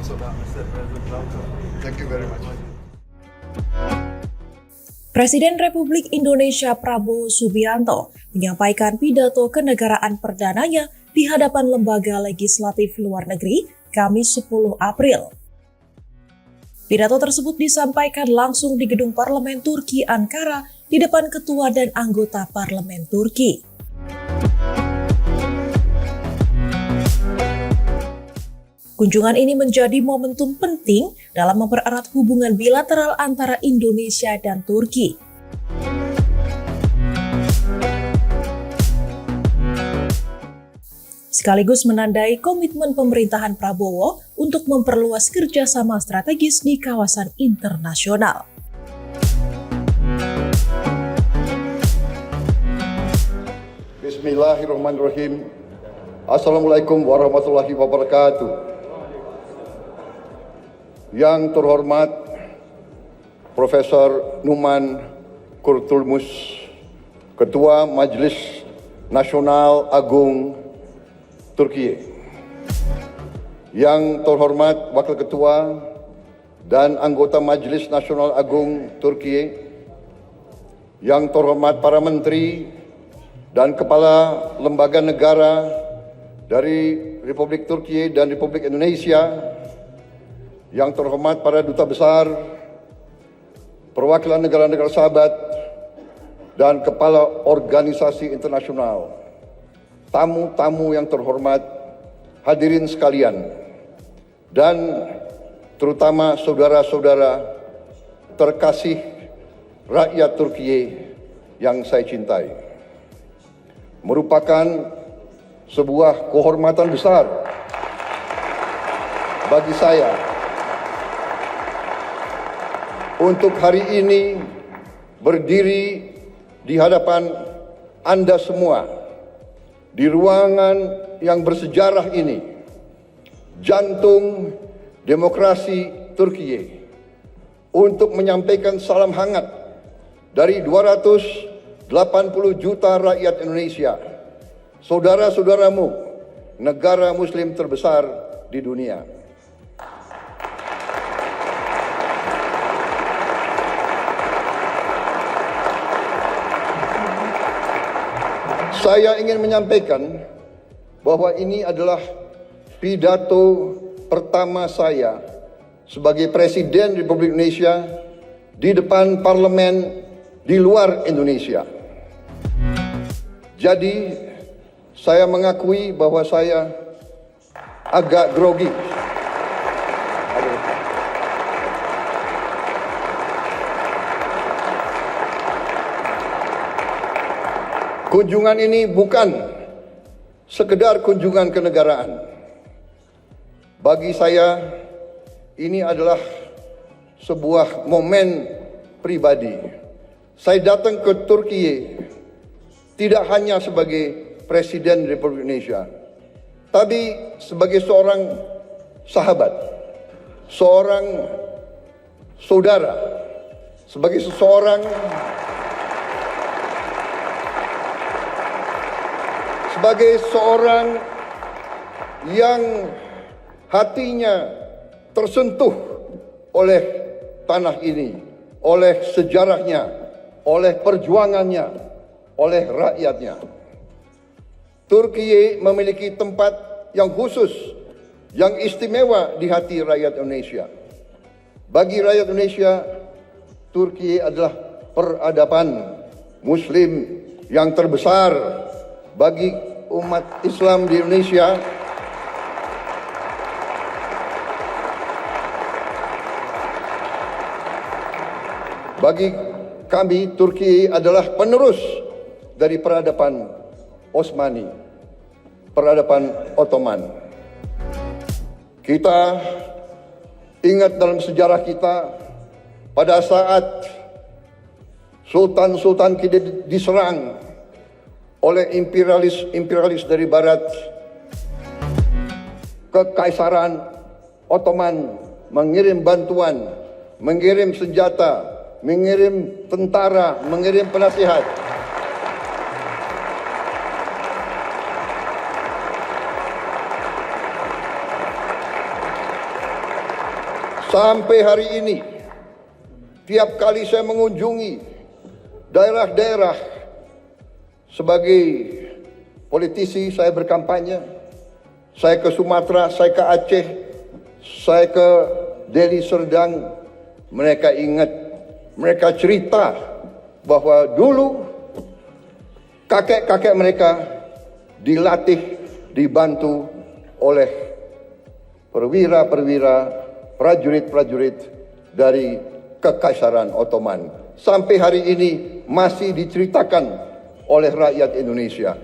comments about Mr. President. Welcome. Thank you very much. Presiden Republik Indonesia Prabowo Subianto menyampaikan pidato kenegaraan perdananya di hadapan lembaga legislatif luar negeri Kamis 10 April. Pidato tersebut disampaikan langsung di gedung parlemen Turki Ankara di depan ketua dan anggota parlemen Turki. Kunjungan ini menjadi momentum penting dalam mempererat hubungan bilateral antara Indonesia dan Turki. Sekaligus menandai komitmen pemerintahan Prabowo untuk memperluas kerjasama strategis di kawasan internasional. Bismillahirrahmanirrahim. Assalamualaikum warahmatullahi wabarakatuh. Yang terhormat Profesor Numan Kurtulmus, Ketua Majelis Nasional Agung Turki. Yang terhormat Wakil Ketua dan anggota Majelis Nasional Agung Turki. Yang terhormat para menteri dan kepala lembaga negara dari Republik Turki dan Republik Indonesia. Yang terhormat para duta besar, perwakilan negara-negara sahabat, dan kepala organisasi internasional, tamu-tamu yang terhormat, hadirin sekalian, dan terutama saudara-saudara terkasih rakyat Turki yang saya cintai. Merupakan sebuah kehormatan besar bagi saya untuk hari ini berdiri di hadapan Anda semua di ruangan yang bersejarah ini, jantung demokrasi Turki, untuk menyampaikan salam hangat dari 280 juta rakyat Indonesia, saudara-saudaramu, negara muslim terbesar di dunia. Saya ingin menyampaikan bahwa ini adalah pidato pertama saya sebagai Presiden Republik Indonesia di depan parlemen di luar Indonesia. Jadi, saya mengakui bahwa saya agak grogi. Kunjungan ini bukan sekedar kunjungan kenegaraan. Bagi saya, ini adalah sebuah momen pribadi. Saya datang ke Turki tidak hanya sebagai Presiden Republik Indonesia, tapi sebagai seorang sahabat, seorang saudara, sebagai seseorang yang hatinya tersentuh oleh tanah ini, oleh sejarahnya, oleh perjuangannya, oleh rakyatnya. Turki memiliki tempat yang khusus, yang istimewa di hati rakyat Indonesia. Bagi rakyat Indonesia, Turki adalah peradaban Muslim yang terbesar. Bagi umat Islam di Indonesia, bagi kami Turki adalah penerus dari peradaban Osmani, peradaban Ottoman. Kita ingat dalam sejarah kita pada saat sultan-sultan kita diserang oleh imperialis dari barat, Kekaisaran Ottoman mengirim bantuan, mengirim senjata, mengirim tentara, mengirim penasihat. Sampai hari ini, tiap kali saya mengunjungi daerah-daerah sebagai politisi, saya berkampanye, saya ke Sumatera, saya ke Aceh, saya ke Deli Serdang, mereka ingat, mereka cerita bahwa dulu kakek-kakek mereka dilatih, dibantu oleh perwira-perwira, prajurit-prajurit dari Kekaisaran Ottoman. Sampai hari ini masih diceritakan oleh rakyat Indonesia.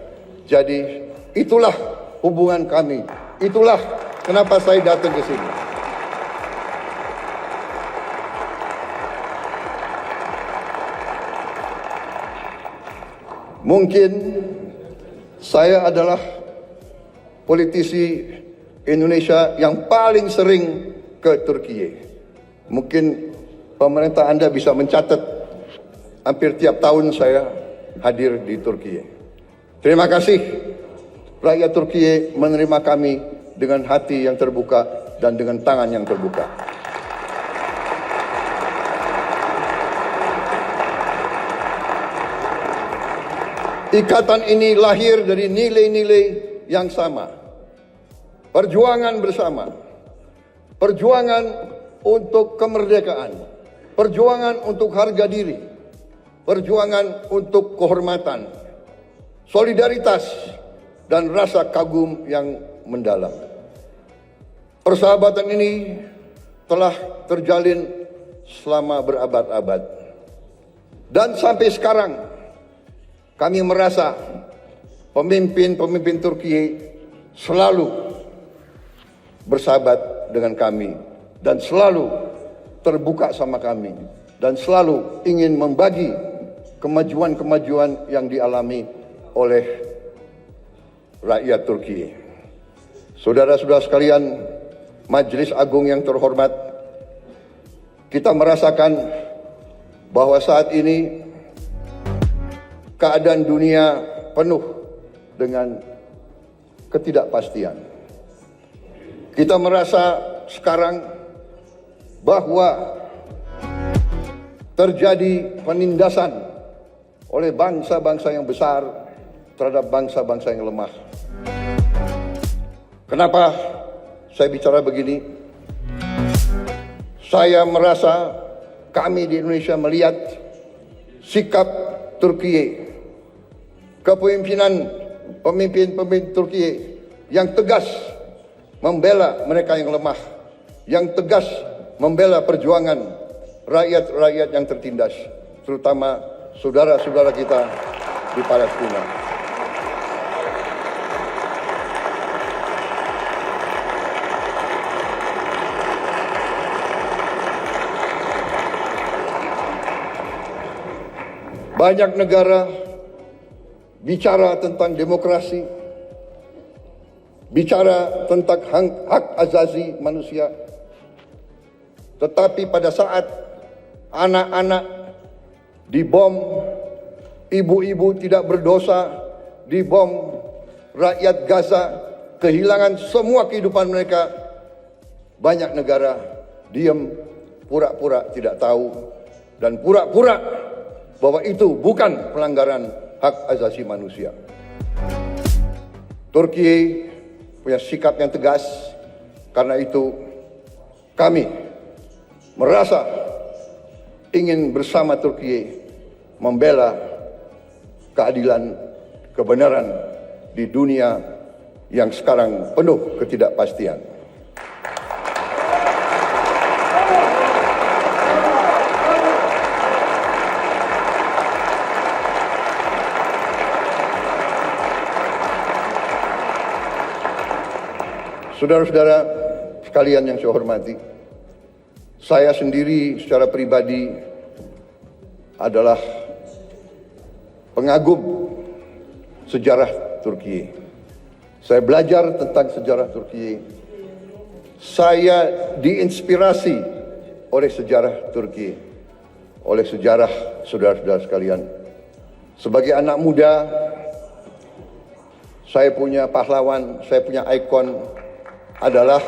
Jadi itulah hubungan kami. Itulah kenapa saya datang ke sini. Mungkin saya adalah politisi Indonesia yang paling sering ke Turki. Mungkin pemerintah Anda bisa mencatat hampir tiap tahun saya hadir di Turki. Terima kasih rakyat Turki menerima kami dengan hati yang terbuka dan dengan tangan yang terbuka. Ikatan ini lahir dari nilai-nilai yang sama. Perjuangan bersama. Perjuangan untuk kemerdekaan. Perjuangan untuk harga diri. Perjuangan untuk kehormatan. Solidaritas dan rasa kagum yang mendalam. Persahabatan ini telah terjalin selama berabad-abad. Dan sampai sekarang kami merasa pemimpin-pemimpin Turki selalu bersahabat dengan kami dan selalu terbuka sama kami dan selalu ingin membagi kemajuan-kemajuan yang dialami oleh rakyat Turki. Saudara-saudara sekalian, Majelis Agung yang terhormat, kita merasakan bahwa saat ini keadaan dunia penuh dengan ketidakpastian. Kita merasa sekarang bahwa terjadi penindasan oleh bangsa-bangsa yang besar terhadap bangsa-bangsa yang lemah. Kenapa saya bicara begini? Saya merasa kami di Indonesia melihat sikap Turki, kepemimpinan pemimpin-pemimpin Turki yang tegas membela mereka yang lemah, yang tegas membela perjuangan rakyat-rakyat yang tertindas, terutama saudara-saudara kita di Palestina. Banyak negara bicara tentang demokrasi, bicara tentang hak asasi manusia. Tetapi pada saat anak-anak dibom, ibu-ibu tidak berdosa dibom, rakyat Gaza kehilangan semua kehidupan mereka, banyak negara diam, pura-pura tidak tahu, dan pura-pura bahwa itu bukan pelanggaran hak asasi manusia. Turki punya sikap yang tegas, karena itu kami merasa ingin bersama Turki membela keadilan, kebenaran di dunia yang sekarang penuh ketidakpastian. Saudara-saudara sekalian yang saya hormati, saya sendiri secara pribadi adalah pengagum sejarah Turki. Saya belajar tentang sejarah Turki. Saya diinspirasi oleh sejarah Turki, oleh sejarah saudara-saudara sekalian. Sebagai anak muda, saya punya pahlawan, saya punya ikon adalah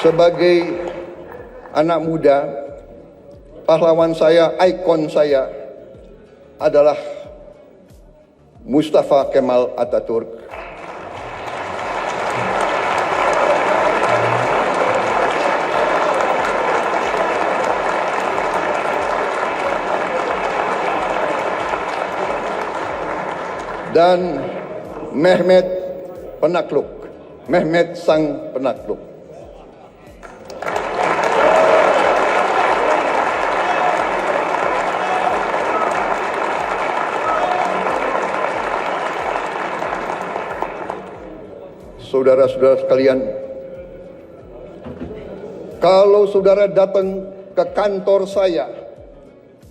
sebagai anak muda, pahlawan saya, ikon saya adalah Mustafa Kemal Atatürk. Dan Mehmet Penakluk, Mehmet Sang Penakluk. Saudara-saudara sekalian, kalau saudara datang ke kantor saya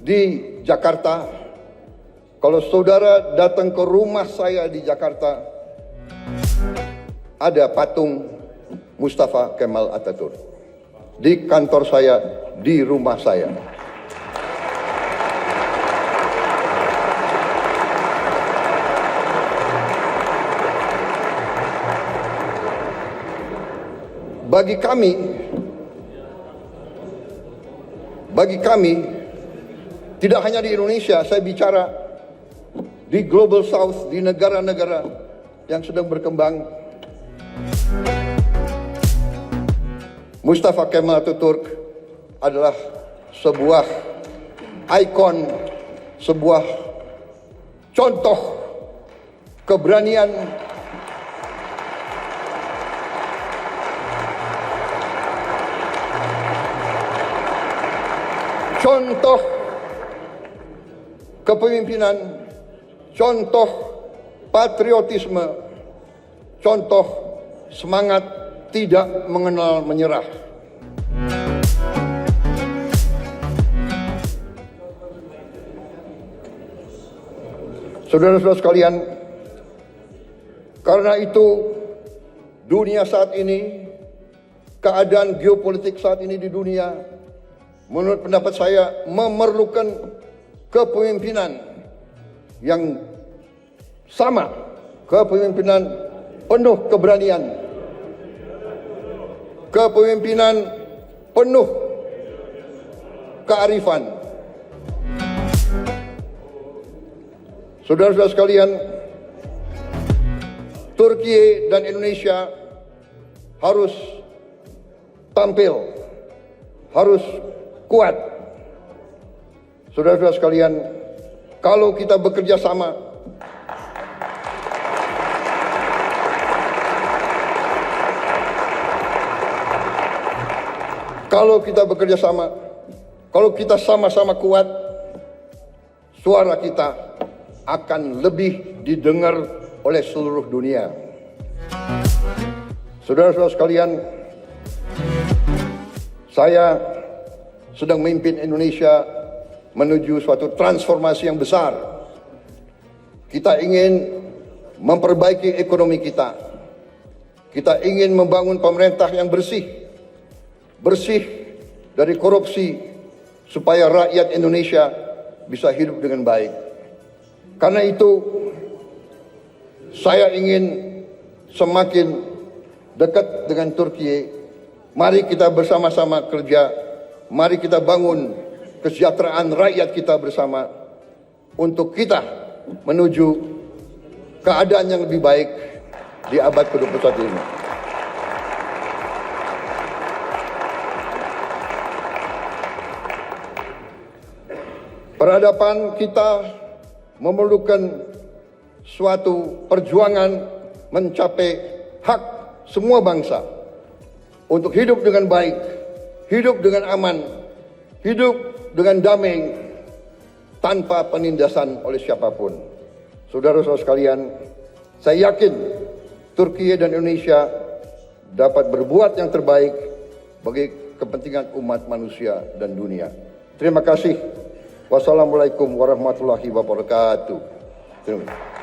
di Jakarta, kalau saudara datang ke rumah saya di Jakarta, ada patung Mustafa Kemal Atatürk. Di kantor saya, di rumah saya. Bagi kami, tidak hanya di Indonesia, saya bicara di Global South, di negara-negara yang sedang berkembang, Mustafa Kemal Atatürk adalah sebuah ikon, sebuah contoh keberanian, contoh kepemimpinan, contoh patriotisme, contoh semangat tidak mengenal menyerah. Saudara-saudara sekalian, karena itu dunia saat ini, keadaan geopolitik saat ini di dunia, menurut pendapat saya memerlukan kepemimpinan yang sama, kepemimpinan penuh keberanian, kepemimpinan penuh kearifan. Saudara-saudara sekalian, Turki dan Indonesia harus tampil, harus kuat. Saudara-saudara sekalian, kalau kita bekerja sama, kalau kita sama-sama kuat, suara kita akan lebih didengar oleh seluruh dunia. Saudara-saudara sekalian, saya sedang memimpin Indonesia menuju suatu transformasi yang besar. Kita ingin memperbaiki ekonomi kita. Kita ingin membangun pemerintah yang bersih dari korupsi, supaya rakyat Indonesia bisa hidup dengan baik. Karena itu, saya ingin semakin dekat dengan Turki. Mari kita bersama-sama kerja, mari kita bangun kesejahteraan rakyat kita bersama untuk kita menuju keadaan yang lebih baik di abad ke-21 ini. Peradaban kita memerlukan suatu perjuangan mencapai hak semua bangsa untuk hidup dengan baik, hidup dengan aman, hidup dengan damai, tanpa penindasan oleh siapapun. Saudara-saudara sekalian, saya yakin Turki dan Indonesia dapat berbuat yang terbaik bagi kepentingan umat manusia dan dunia. Terima kasih. Wassalamualaikum warahmatullahi wabarakatuh. Terima kasih.